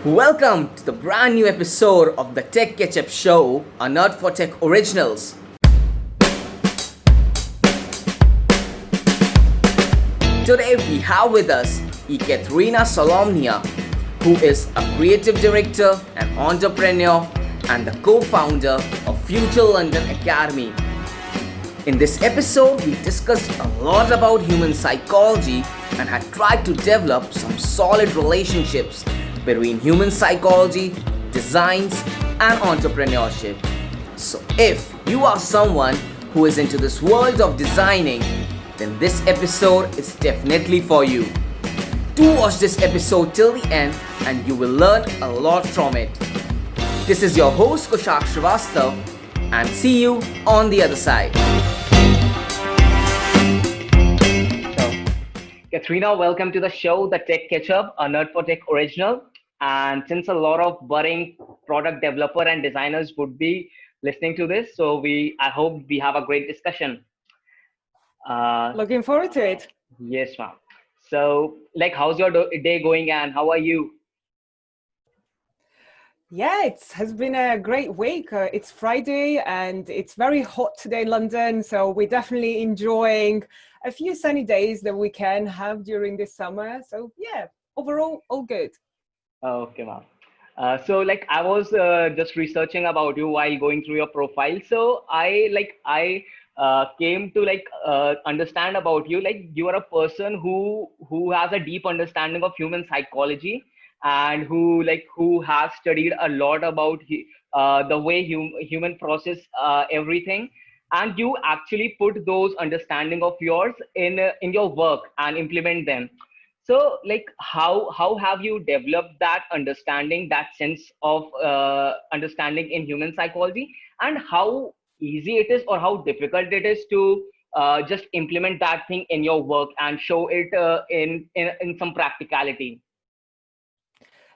Welcome to the brand new episode of the Tech Ketchup Show, a Nerd for Tech Originals. Today we have with us Ekaterina Solomenia, who is a creative director, an entrepreneur, and the co-founder of Future London Academy. In this episode, we discussed a lot about human psychology and had tried to develop some solid relationships between human psychology, designs, and entrepreneurship. So if you are someone who is into this world of designing, then this episode is definitely for you. Do watch this episode till the end and you will learn a lot from it. This is your host Kushagra Srivastava, and see you on the other side. Katrina, welcome to the show, the Tech Ketchup, a Nerd for Tech original. And since a lot of budding product developer and designers would be listening to this, I hope we have a great discussion. Looking forward to it. Yes, ma'am. So, how's your day going, and how are you? Yeah, it has been a great week. It's Friday and it's very hot today in London. So we're definitely enjoying a few sunny days that we can have during this summer. So yeah, overall, all good. Okay, ma'am. I was just researching about you while going through your profile. So I came to understand about you. Like, you are a person who has a deep understanding of human psychology, and who has studied a lot about the way human process everything, and you actually put those understanding of yours in your work and implement them. So how have you developed that understanding, that sense of understanding in human psychology, and how easy it is or how difficult it is to just implement that thing in your work and show it in some practicality?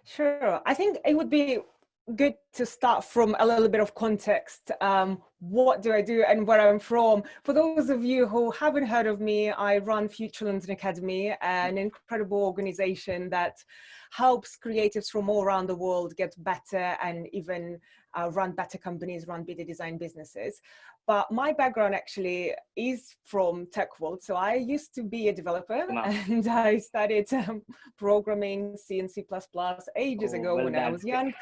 Sure. I think it would be good to start from a little bit of context. What do I do and where I'm from? For those of you who haven't heard of me, I run Future London Academy, an incredible organization that helps creatives from all around the world get better and even run better companies, run better design businesses. But my background actually is from tech world. So I used to be a developer and I studied programming C and C++ ages ago when I was young.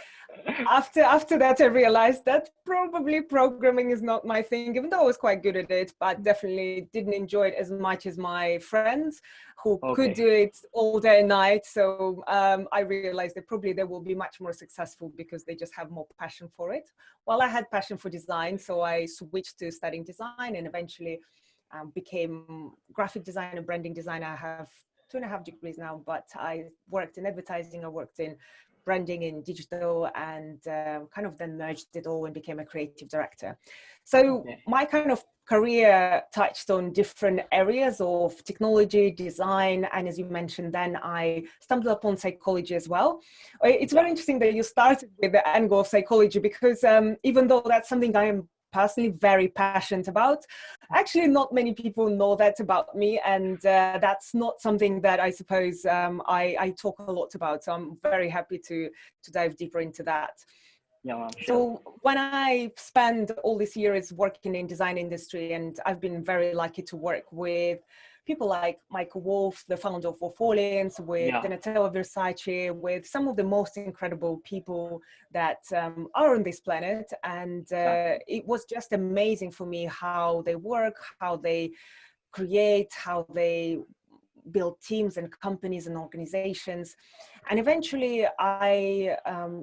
After that, I realized that probably programming is not my thing, even though I was quite good at it, but definitely didn't enjoy it as much as my friends who could do it all day and night. So I realized that probably they will be much more successful because they just have more passion for it. Well, I had passion for design, so I switched to studying design and eventually became graphic designer, branding designer. I have 2.5 degrees now, but I worked in advertising, I worked in branding in digital, and kind of then merged it all and became a creative director. So my kind of career touched on different areas of technology, design, and as you mentioned, then I stumbled upon psychology as well. It's very interesting that you started with the angle of psychology, because even though that's something I am personally very passionate about, actually not many people know that about me, and that's not something that I suppose I talk a lot about, so I'm very happy to dive deeper into that. Yeah, sure. So when I spent all these years working in design industry, and I've been very lucky to work with people like Michael Wolff, the founder of Orleans, with Donatella Versace, with some of the most incredible people that are on this planet. And it was just amazing for me how they work, how they create, how they build teams and companies and organizations. And eventually I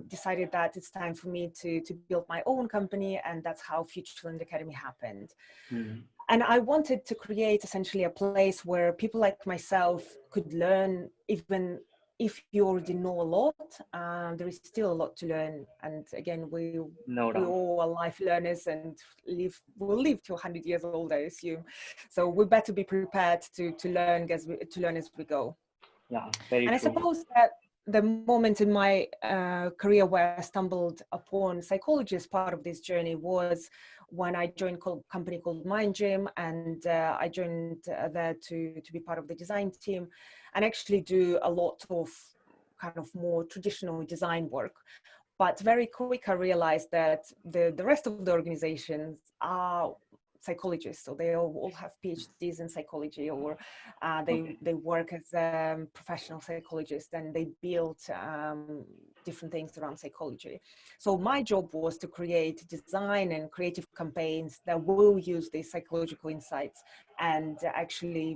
decided that it's time for me to build my own company, and that's how Future London Academy happened. Mm-hmm. And I wanted to create essentially a place where people like myself could learn. Even if you already know a lot, there is still a lot to learn. And again, we all are life learners and we'll live to 100 years old, I assume. So we better be prepared to learn as we go. Yeah, very and true. I suppose that the moment in my career where I stumbled upon psychology as part of this journey was when I joined a company called Mind Gym, and I joined there to be part of the design team and actually do a lot of kind of more traditional design work. But very quick, I realized that the rest of the organizations are psychologists, so they all have PhDs in psychology, or they work as professional psychologists, and they build different things around psychology. So my job was to create design and creative campaigns that will use these psychological insights and actually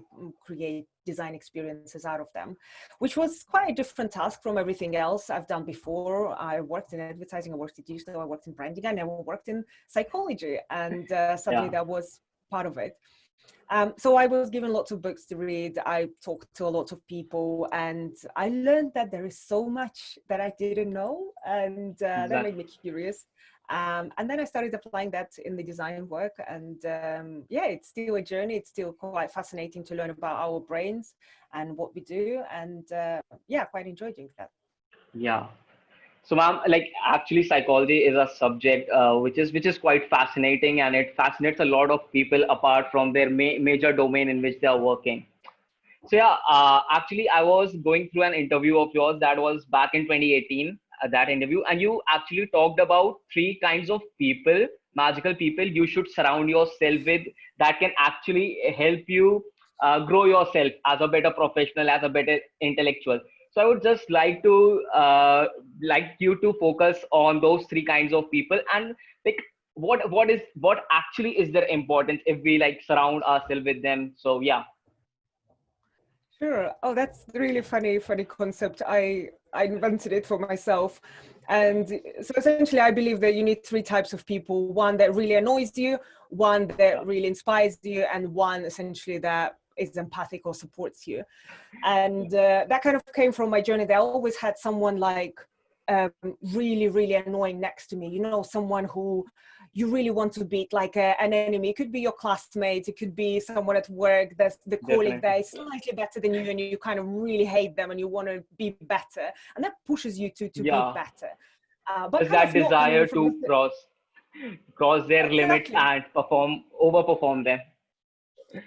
create design experiences out of them, which was quite a different task from everything else I've done before. I worked in advertising, I worked in digital, I worked in branding, I never worked in psychology, and suddenly that was part of it. So I was given lots of books to read. I talked to a lot of people, and I learned that there is so much that I didn't know, and that made me curious. And then I started applying that in the design work, and yeah, it's still a journey. It's still quite fascinating to learn about our brains and what we do, and yeah, quite enjoy doing that. Yeah. So, ma'am, like actually, psychology is a subject which is quite fascinating, and it fascinates a lot of people apart from their major domain in which they are working. So yeah, actually, I was going through an interview of yours that was back in 2018. That interview, and you actually talked about three kinds of people, magical people you should surround yourself with, that can actually help you grow yourself as a better professional, as a better intellectual. So I would just like you to focus on those three kinds of people, and like what actually is their importance if we like surround ourselves with them. So yeah. Sure. Oh, that's really funny concept. I invented it for myself. And so essentially, I believe that you need three types of people: one that really annoys you, one that really inspires you, and one essentially that is empathic or supports you. And that kind of came from my journey. That I always had someone like really, really annoying next to me. You know, someone who you really want to beat, like an enemy. It could be your classmate, it could be someone at work, that's the colleague that is slightly better than you, and you kind of really hate them and you want to be better, and that pushes you to be Yeah. better. But There's kind that of not coming desire from to cross their limits exactly. and overperform them.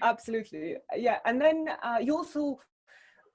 Absolutely. Yeah. And then you also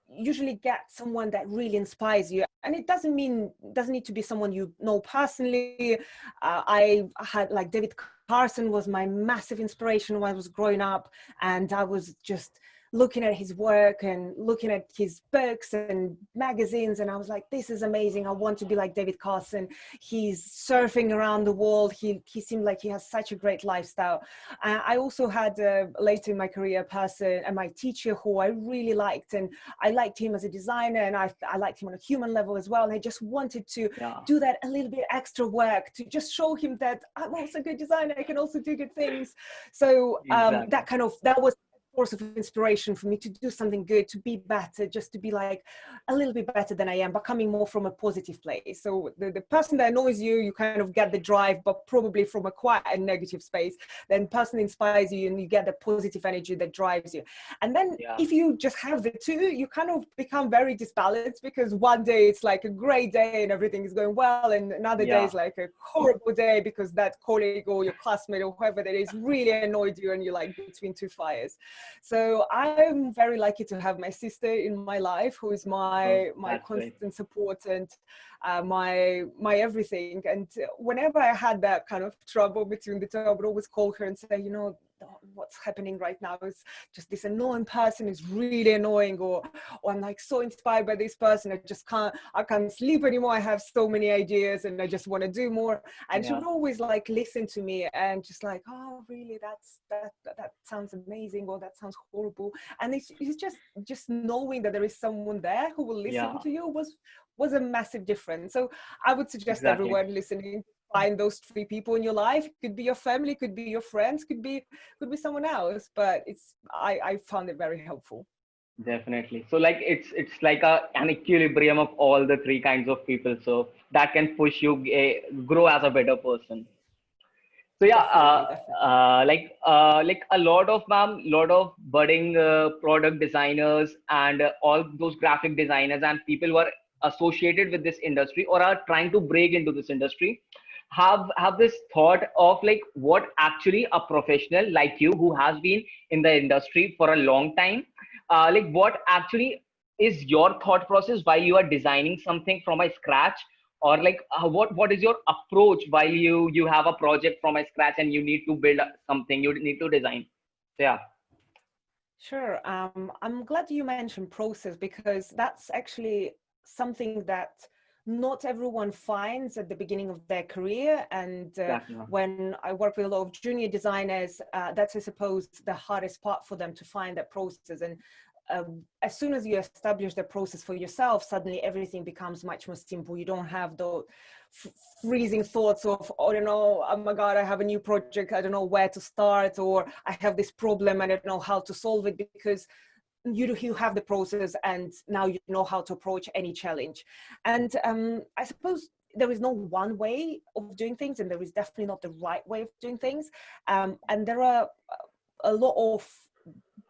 usually get someone that really inspires you, and it doesn't need to be someone you know personally. I had like David Carson was my massive inspiration when I was growing up, and I was just looking at his work and looking at his books and magazines, and I was like, this is amazing, I want to be like David Carson. He's surfing around the world, he seemed like he has such a great lifestyle. I also had later in my career person and my teacher who I really liked, and I liked him as a designer, and I liked him on a human level as well, and I just wanted to do that a little bit extra work to just show him that I'm also a good designer, I can also do good things. So that was source of inspiration for me to do something good, to be better, just to be like a little bit better than I am, but coming more from a positive place. So the person that annoys you, you kind of get the drive, but probably from a quite a negative space. Then person inspires you and you get the positive energy that drives you. And then if you just have the two, you kind of become very disbalanced, because one day it's like a great day and everything is going well, and another day is like a horrible day because that colleague or your classmate or whoever that is really annoyed you and you're like between two fires. So I'm very lucky to have my sister in my life, who is my constant support and my everything. And whenever I had that kind of trouble between the two, I would always call her and say, you know, what's happening right now is just this annoying person is really annoying, or I'm like so inspired by this person, I can't sleep anymore, I have so many ideas and I just want to do more. And she would always like listen to me and just like, oh really, that sounds amazing, or that sounds horrible. And it's just knowing that there is someone there who will listen to you was a massive difference. So I would suggest everyone listening, find those three people in your life. It could be your family, could be your friends, could be someone else, but I found it very helpful. Definitely. So like it's like an equilibrium of all the three kinds of people, so that can push you grow as a better person. So yeah, like a lot of budding product designers and all those graphic designers and people who are associated with this industry or are trying to break into this industry have this thought of like what actually a professional like you who has been in the industry for a long time, like what actually is your thought process while you are designing something from a scratch, or like what is your approach while you have a project from a scratch and you need to build something, you need to design? So yeah. Sure. I'm glad you mentioned process, because that's actually something that not everyone finds at the beginning of their career. And Exactly. when I work with a lot of junior designers, that's, I suppose, the hardest part for them, to find that process. And as soon as you establish the process for yourself, suddenly everything becomes much more simple. You don't have the freezing thoughts of, oh, I don't know, oh my God, I have a new project, I don't know where to start, or I have this problem and I don't know how to solve it, because you have the process and now you know how to approach any challenge. And I suppose there is no one way of doing things, and there is definitely not the right way of doing things. And there are a lot of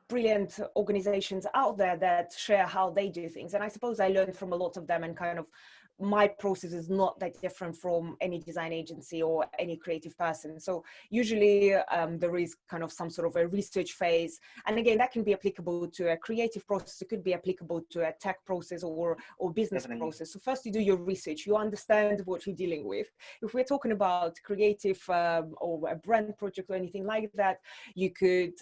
brilliant organizations out there that share how they do things. And I suppose I learned from a lot of them, and kind of my process is not that different from any design agency or any creative person. So usually there is kind of some sort of a research phase. And again, that can be applicable to a creative process. It could be applicable to a tech process or business Definitely. process. So first you do your research, you understand what you're dealing with. If we're talking about creative or a brand project or anything like that, you could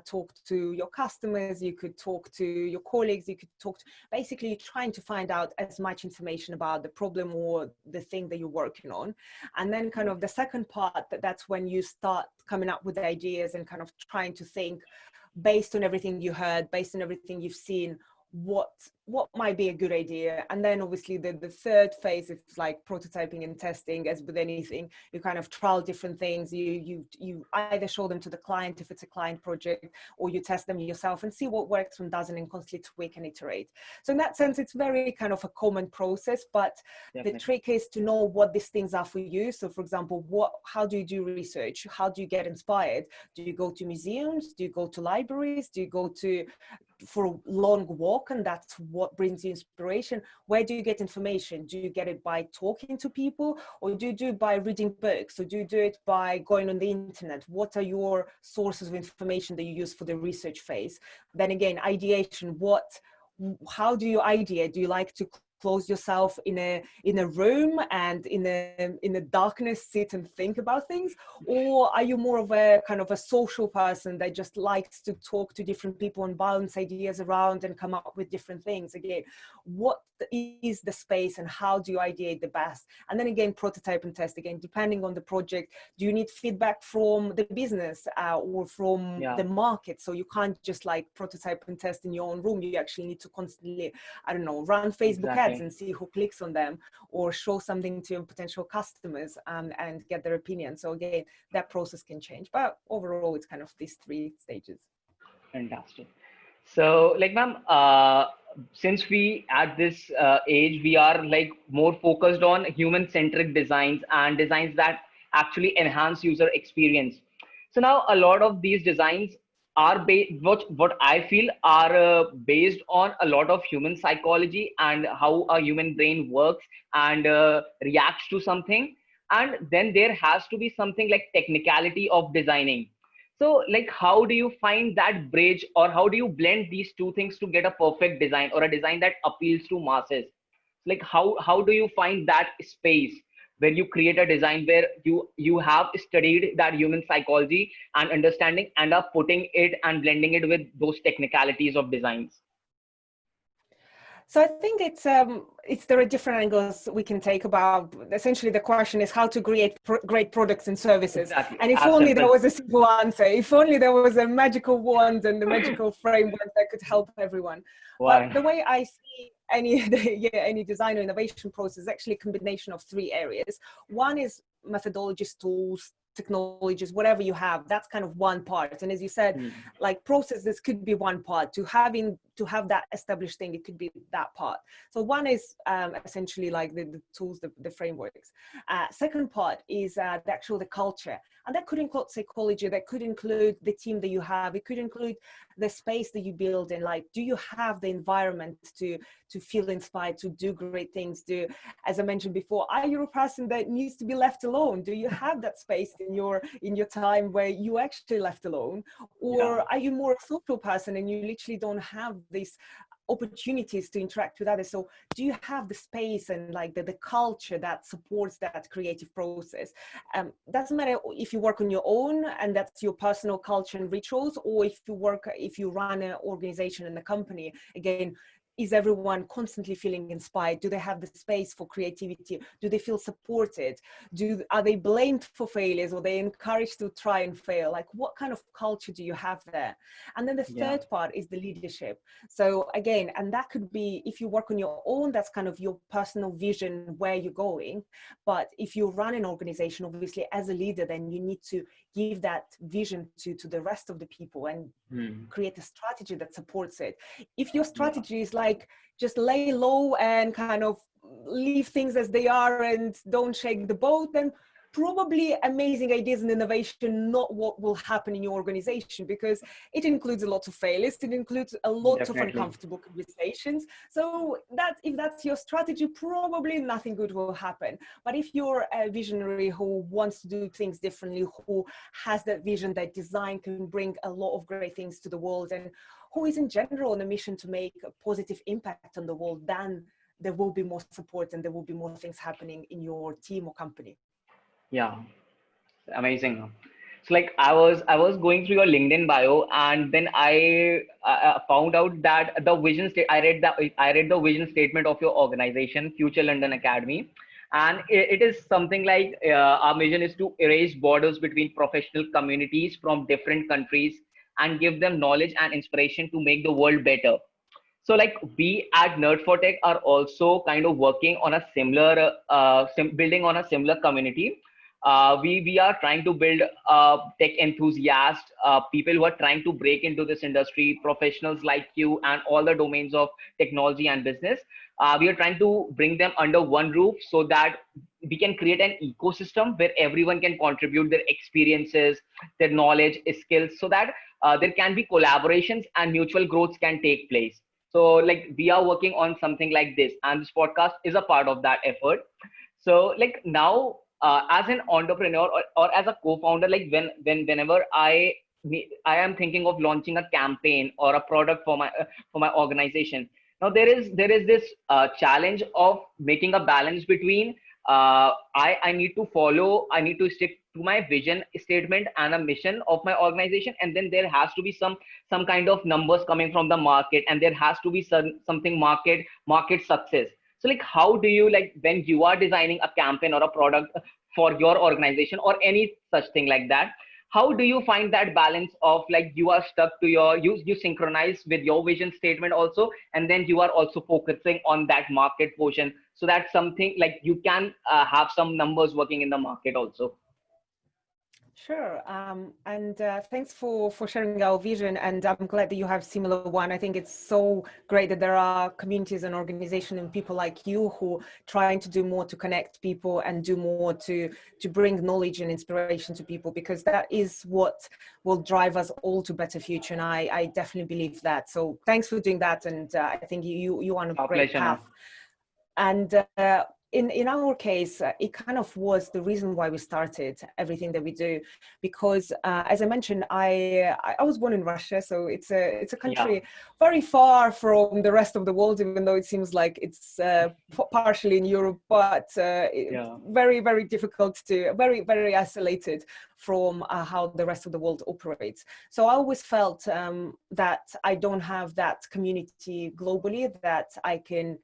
talk to your customers, you could talk to your colleagues, you could talk to, basically trying to find out as much information about the problem or the thing that you're working on. And then kind of the second part, that's when you start coming up with ideas and kind of trying to think, based on everything you heard, based on everything you've seen, what might be a good idea. And then obviously the third phase is like prototyping and testing. As with anything, you kind of trial different things. You either show them to the client if it's a client project, or you test them yourself and see what works and doesn't, and constantly tweak and iterate. So in that sense, it's very kind of a common process, but the Definitely. trick is to know what these things are for you. So for example, how do you do research? How do you get inspired? Do you go to museums? Do you go to libraries? Do you go to for a long walk, and that's what brings you inspiration? Where do you get information? Do you get it by talking to people, or do you do it by reading books, or do you do it by going on the internet? What are your sources of information that you use for the research phase? Then again, ideation. How do you ideate? Do you like to close yourself in a room and in a darkness sit and think about things, or are you more of a kind of a social person that just likes to talk to different people and bounce ideas around and come up with different things? Again, what is the space and how do you ideate the best? And then again, prototype and test. Again, depending on the project, do you need feedback from the business or from Yeah. the market? So you can't just like prototype and test in your own room. You actually need to constantly, I don't know, run Facebook ads Exactly. and see who clicks on them, or show something to your potential customers and get their opinion. So again, that process can change, but overall it's kind of these three stages. Fantastic. So, like, ma'am, since we at this age, we are like more focused on human-centric designs and designs that actually enhance user experience. So now a lot of these designs are what I feel are based on a lot of human psychology and how a human brain works and reacts to something. And then there has to be something like technicality of designing. So, like, how do you find that bridge, or how do you blend these two things to get a perfect design or a design that appeals to masses? Like, how do you find that space where you create a design where you have studied that human psychology and understanding and are putting it and blending it with those technicalities of designs? So I think there are different angles we can take about. Essentially, the question is how to create great products and services. Exactly, And if as only there simple. was a simple answer, if only there was a magical wand and the magical framework that could help everyone. But Why? the way I see any design or innovation process is actually a combination of three areas. One is methodologies, tools, technologies, whatever you have. That's kind of one part. And as you said, Hmm. like processes could be one part. To have that established thing, it could be that part. So one is essentially like the tools, the frameworks. Second part is the culture, and that could include psychology, that could include the team that you have, it could include the space that you build in. Like, do you have the environment to feel inspired to do great things? As I mentioned before, are you a person that needs to be left alone? Do you have that space in your time where you actually left alone? Or Yeah. are you more a social person and you literally don't have this opportunities to interact with others. So do you have the space and like the culture that supports that creative process? Doesn't matter if you work on your own and that's your personal culture and rituals, or if you run an organization and a company. Again, is everyone constantly feeling inspired? Do they have the space for creativity? Do they feel supported? Are they blamed for failures, or they encouraged to try and fail? Like, what kind of culture do you have there? And then the Yeah. third part is the leadership. So again, and that could be, if you work on your own, that's kind of your personal vision, where you're going. But if you run an organization, obviously as a leader, then you need to give that vision to the rest of the people and create a strategy that supports it. If your strategy is like just lay low and kind of leave things as they are and don't shake the boat, then probably amazing ideas and innovation not what will happen in your organization, because it includes a lot of failures, it includes a lot of uncomfortable conversations. So that if that's your strategy, probably nothing good will happen. But if you're a visionary who wants to do things differently, who has that vision that design can bring a lot of great things to the world, and who is in general on a mission to make a positive impact on the world, then there will be more support and there will be more things happening in your team or company. Yeah, amazing. So like I was going through your LinkedIn bio, and then I found out that the I read the vision statement of your organization, Future London Academy, and it is something like our mission is to erase borders between professional communities from different countries and give them knowledge and inspiration to make the world better. So like we at Nerd for Tech are also kind of working on a similar, building on a similar community. We are trying to build tech enthusiasts, people who are trying to break into this industry, professionals like you and all the domains of technology and business. We are trying to bring them under one roof so that we can create an ecosystem where everyone can contribute their experiences, their knowledge, skills, so that there can be collaborations and mutual growth can take place. So like we are working on something like this, and this podcast is a part of that effort. So like now, as an entrepreneur or as a co-founder, like whenever I am thinking of launching a campaign or a product for my organization. Now there is this challenge of making a balance between I need to follow, I need to stick to my vision statement and a mission of my organization, and then there has to be some kind of numbers coming from the market, and there has to be something market success. So like how do you, like when you are designing a campaign or a product for your organization or any such thing like that, how do you find that balance of like you are stuck to you synchronize with your vision statement also, and then you are also focusing on that market portion, so that something like you can have some numbers working in the market also? Sure. And thanks for sharing our vision. And I'm glad that you have similar one. I think it's so great that there are communities and organizations and people like you who trying to do more to connect people and do more to bring knowledge and inspiration to people, because that is what will drive us all to better future. And I definitely believe that. So thanks for doing that. And I think you're on a Our great pleasure, path. man. And in our case, it kind of was the reason why we started everything that we do, because as I mentioned, I was born in Russia, so it's a country very far from the rest of the world, even though it seems like it's partially in Europe, but very, very difficult to, very, very isolated from how the rest of the world operates. So I always felt that I don't have that community globally that I can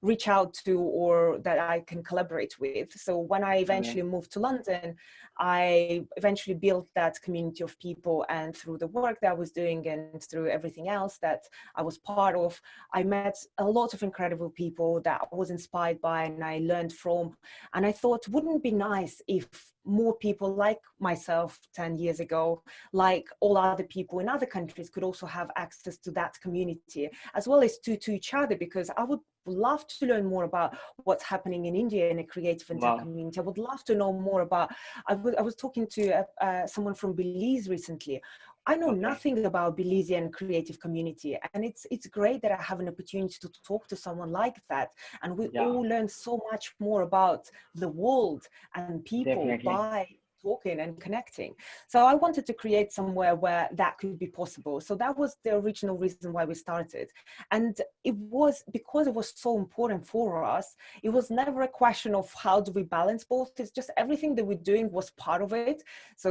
reach out to or that I can collaborate with. So when I eventually moved to London, I eventually built that community of people, and through the work that I was doing and through everything else that I was part of, I met a lot of incredible people that I was inspired by and I learned from. And I thought, wouldn't it be nice if more people like myself 10 years ago, like all other people in other countries, could also have access to that community as well as to each other, because I would love to learn more about what's happening in India in a creative and tech community. I would love to know more about, I was talking to someone from Belize recently. I know nothing about Belizean creative community, and it's great that I have an opportunity to talk to someone like that, and we all learn so much more about the world and people by talking and connecting. So I wanted to create somewhere where that could be possible. So that was the original reason why we started. And it was because it was so important for us. It was never a question of how do we balance both. It's just everything that we're doing was part of it. So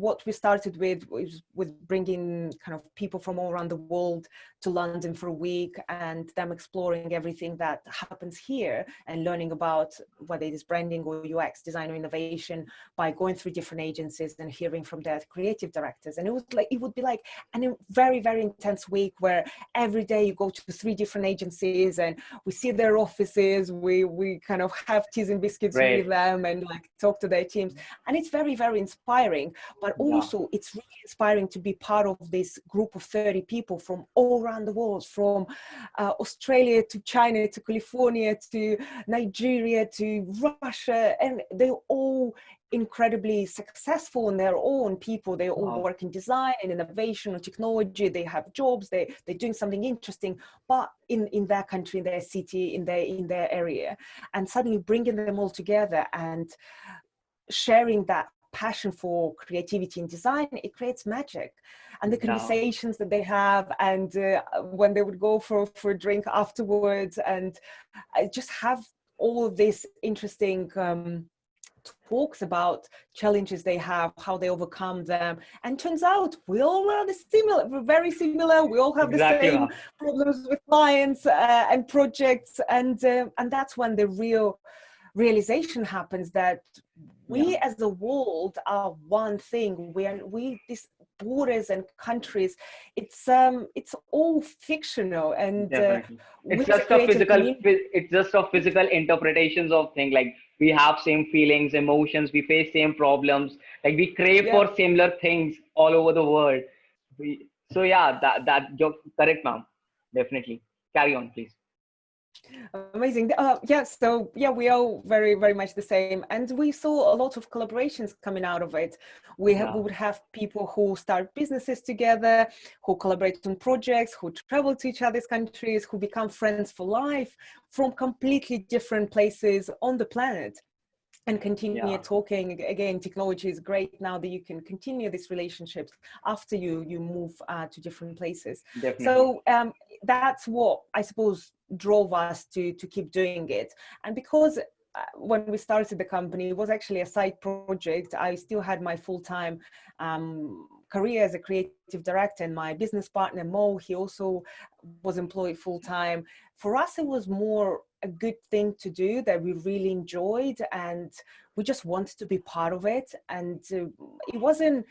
what we started with was with bringing kind of people from all around the world to London for a week and them exploring everything that happens here and learning about whether it is branding or UX design or innovation by going through different agencies and hearing from their creative directors. And it would be like a very, very intense week where every day you go to 3 different agencies and we see their offices, we kind of have teas and biscuits Right. with them and like talk to their teams. And it's very, very inspiring, but also it's really inspiring to be part of this group of 30 people from all around the world, from Australia to China to California to Nigeria to Russia, and they're all incredibly successful in their own people. They all work in design and innovation and technology. They have jobs, they're doing something interesting, but in their country, in their city, in their area. And suddenly bringing them all together and sharing that passion for creativity and design, it creates magic. And the conversations that they have, and when they would go for a drink afterwards, and just have all of this interesting talks about challenges they have, how they overcome them. And turns out we all are we're very similar. We all have the same problems with clients and projects, and that's when the real realization happens that we as a world are one thing. These borders and countries, it's all fictional, and it's just a physical interpretations of things. Like we have same feelings, emotions, we face same problems, like we crave for similar things all over the world. So that you're correct, ma'am. Definitely carry on, please. Amazing. We are very, very much the same, and we saw a lot of collaborations coming out of it. We would have people who start businesses together, who collaborate on projects, who travel to each other's countries, who become friends for life from completely different places on the planet, and continue talking. Again, technology is great now that you can continue these relationships after you move to different places. Definitely. So that's what I suppose drove us to keep doing it. And because when we started the company, it was actually a side project. I still had my full-time career as a creative director, and my business partner Mo, he also was employed full-time. For us, it was more a good thing to do that we really enjoyed, and we just wanted to be part of it. And it wasn't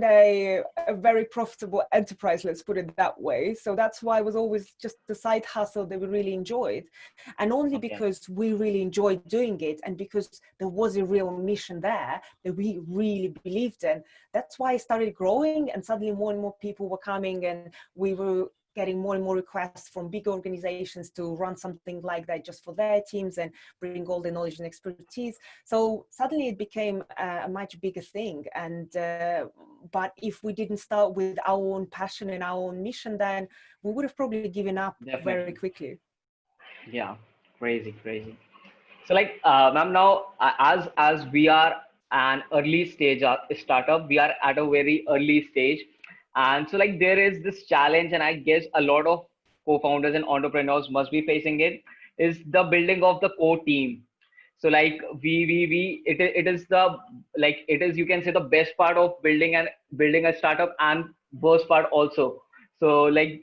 a very profitable enterprise, let's put it that way. So that's why it was always just the side hustle that we really enjoyed, and only because we really enjoyed doing it, and because there was a real mission there that we really believed in. That's why it started growing, and suddenly more and more people were coming, and we were getting more and more requests from big organizations to run something like that just for their teams and bring all the knowledge and expertise. So suddenly it became a much bigger thing. And but if we didn't start with our own passion and our own mission, then we would have probably given up very quickly. Yeah, crazy. So like, ma'am, now as we are an early stage startup, we are at a very early stage. And so like there is this challenge, and I guess a lot of co-founders and entrepreneurs must be facing it, is the building of the core team. So like it is the, like it is, you can say, the best part of building a startup, and worst part also. So like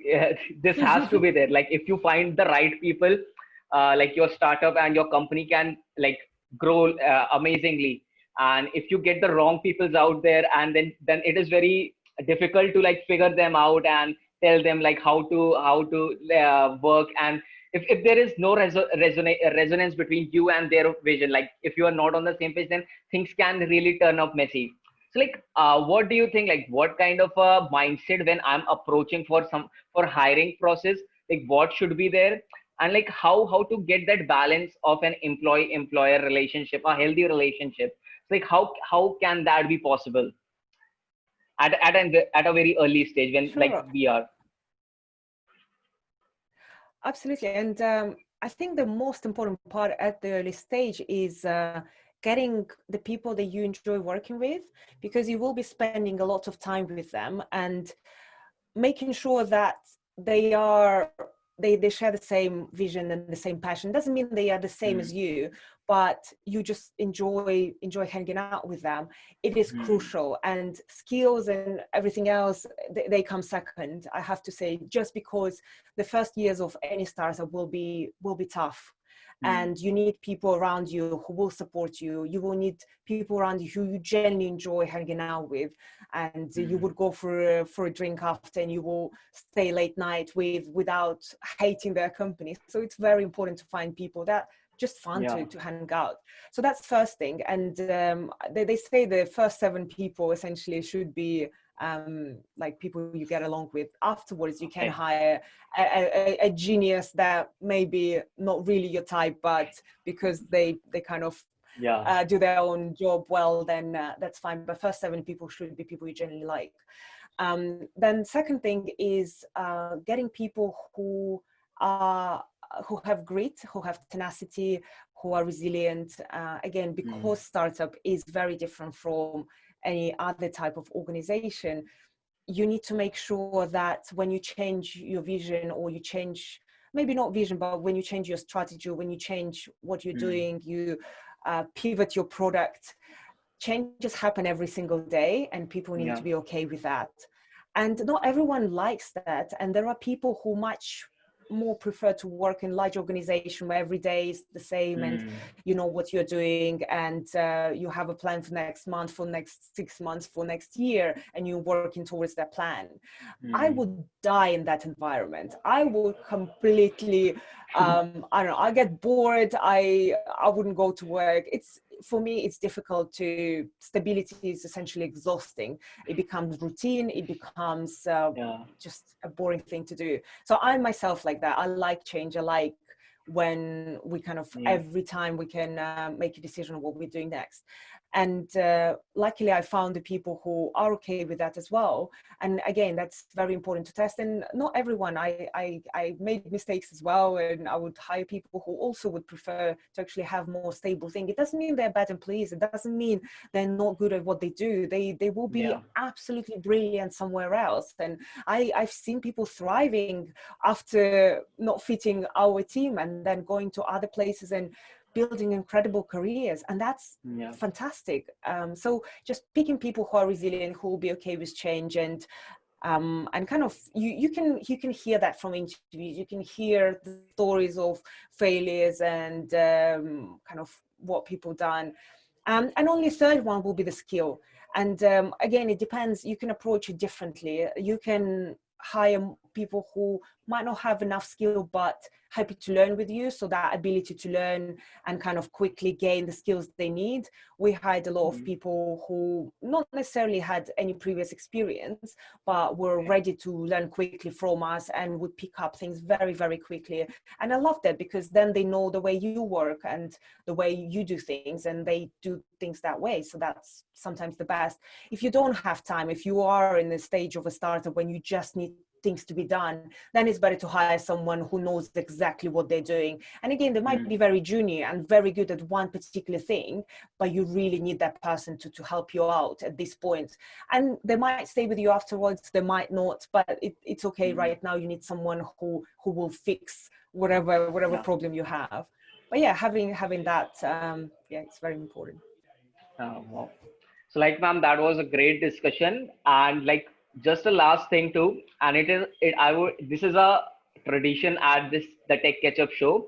this has to be there. Like if you find the right people, like your startup and your company can like grow amazingly. And if you get the wrong peoples out there, and then it is very difficult to like figure them out and tell them like how to work. And if there is no resonance between you and their vision, like if you are not on the same page, then things can really turn up messy. So like what do you think, like what kind of a mindset when I'm approaching for hiring process, like what should be there, and like how to get that balance of an employee employer relationship, a healthy relationship? Like how can that be possible at a very early stage when like we are? Absolutely. And I think the most important part at the early stage is getting the people that you enjoy working with, because you will be spending a lot of time with them, and making sure that they share the same vision and the same passion. Doesn't mean they are the same as you, but you just enjoy hanging out with them. It is crucial, and skills and everything else, they come second, I have to say, just because the first years of any startup will be tough. And you need people around you who will support you. You will need people around you who you genuinely enjoy hanging out with, and you would go for a drink after, and you will stay late night without hating their company. So it's very important to find people that just fun to hang out. So that's first thing. And they say the first 7 people essentially should be like people you get along with. Afterwards, you can hire a genius that maybe not really your type, but because they kind of do their own job well, then that's fine. But first 7 people should be people you generally like. Then second thing is getting people who have grit, who have tenacity, who are resilient. Again, because startup is very different from any other type of organization, you need to make sure that when you change your vision, or you change, maybe not vision, but when you change your strategy, when you change what you're doing, you pivot your product, changes happen every single day, and people need to be okay with that. And not everyone likes that. And there are people who much more prefer to work in large organization where every day is the same, and you know what you're doing, and you have a plan for next month, for next 6 months, for next year, and you're working towards that plan. I would die in that environment. I would completely I don't know, I get bored. I wouldn't go to work. For me, it's difficult to, stability is essentially exhausting. It becomes routine. It becomes just a boring thing to do. So I'm myself like that. I like change. I like when we kind of, every time we can make a decision on what we're doing next. And luckily I found the people who are okay with that as well. And again, that's very important to test. And not everyone, I made mistakes as well, and I would hire people who also would prefer to actually have more stable thing. It doesn't mean they're bad employees. It doesn't mean they're not good at what they do. They will be absolutely brilliant somewhere else. And I've seen people thriving after not fitting our team, and then going to other places and building incredible careers, and that's fantastic. So just picking people who are resilient, who will be okay with change, and kind of you can hear that from interviews. You can hear the stories of failures and kind of what people done. And only third one will be the skill. And again, it depends. You can approach it differently. You can hire people who might not have enough skill, but happy to learn with you. So that ability to learn and kind of quickly gain the skills they need. We hired a lot of people who not necessarily had any previous experience, but were ready to learn quickly from us and would pick up things very, very quickly. And I love that, because then they know the way you work and the way you do things, and they do things that way. So that's sometimes the best. If you don't have time, if you are in the stage of a startup when you just need things to be done, then it's better to hire someone who knows exactly what they're doing. And again, they might be very junior and very good at one particular thing, but you really need that person to help you out at this point. And they might stay with you afterwards, they might not, but it's okay. Right now you need someone who will fix whatever problem you have. But yeah, having that it's very important. Wow. So like, ma'am, that was a great discussion. And like, just a last thing too, and this is a tradition at the Tech Ketchup Show.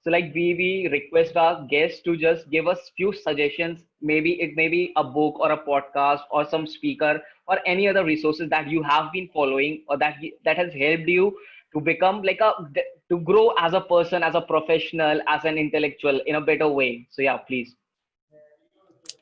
So like, we request our guests to just give us few suggestions. Maybe it may be a book or a podcast or some speaker or any other resources that you have been following, or that has helped you to become like to grow as a person, as a professional, as an intellectual in a better way. So yeah, please.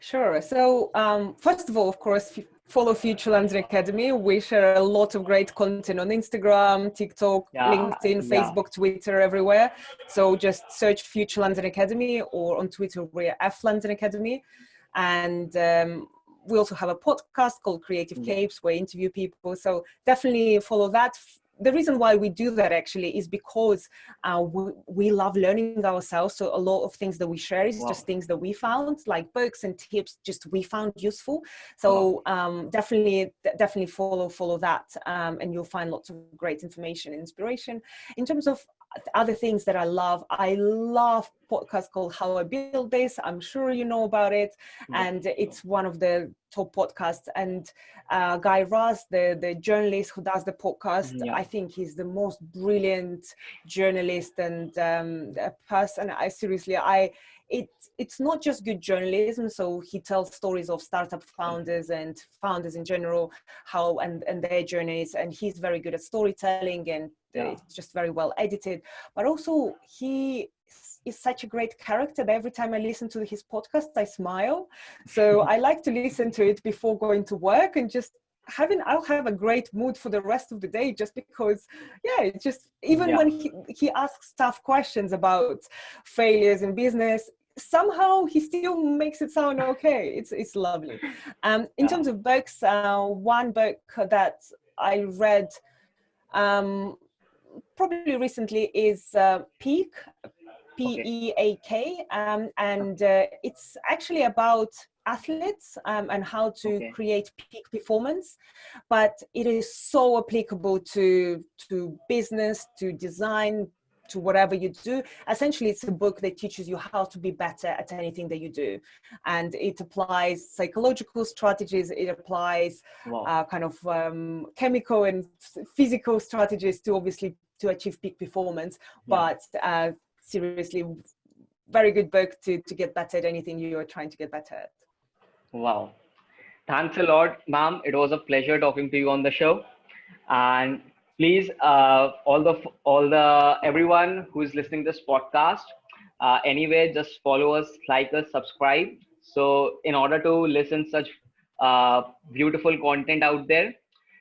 Sure. So first of all, of course, follow Future London Academy. We share a lot of great content on Instagram, TikTok, LinkedIn, Facebook, Twitter, everywhere. So just search Future London Academy, or on Twitter, we're F London Academy. And we also have a podcast called Creative Capes, where I interview people. So definitely follow that. the reason why we do that actually is because we love learning ourselves. So a lot of things that we share is just things that we found, like books and tips, just we found useful. So definitely follow that, and you'll find lots of great information and inspiration. In terms of other things that I love podcast called How I Build This. I'm sure you know about it, and it's one of the top podcasts. And Guy Raz, the journalist who does the podcast, I think he's the most brilliant journalist and person. It's not just good journalism. So he tells stories of startup founders and founders in general, how and their journeys. And he's very good at storytelling, and it's just very well edited. But also he is such a great character that every time I listen to his podcast, I smile. So I like to listen to it before going to work, and just I'll have a great mood for the rest of the day, just because, it's just, even when he asks tough questions about failures in business, somehow he still makes it sound okay. It's lovely. In terms of books, one book that I read probably recently is Peak, P-E-A-K, and it's actually about athletes and how to create peak performance, but it is so applicable to business, to design, to whatever you do. Essentially, it's a book that teaches you how to be better at anything that you do, and it applies psychological strategies, it applies chemical and physical strategies to obviously to achieve peak performance. But seriously, very good book to get better at anything you are trying to get better at. Wow. Thanks a lot, ma'am. It was a pleasure talking to you on the show. And please, all the everyone who is listening to this podcast, anyway, just follow us, like us, subscribe. So in order to listen such beautiful content out there.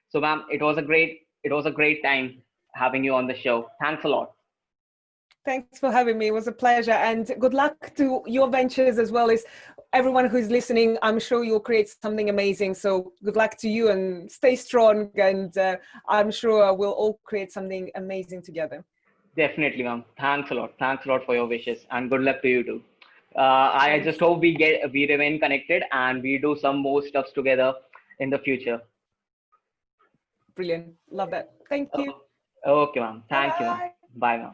So ma'am, it was a great time having you on the show. Thanks a lot. Thanks for having me. It was a pleasure, and good luck to your ventures as well as everyone who's listening. I'm sure you'll create something amazing. So good luck to you, and stay strong. And I'm sure we'll all create something amazing together. Definitely, ma'am. Thanks a lot. Thanks a lot for your wishes, and good luck to you too. I just hope we remain connected and we do some more stuffs together in the future. Brilliant. Love that. Thank you. Okay, ma'am. Thank you, ma'am. Bye. Bye, ma'am.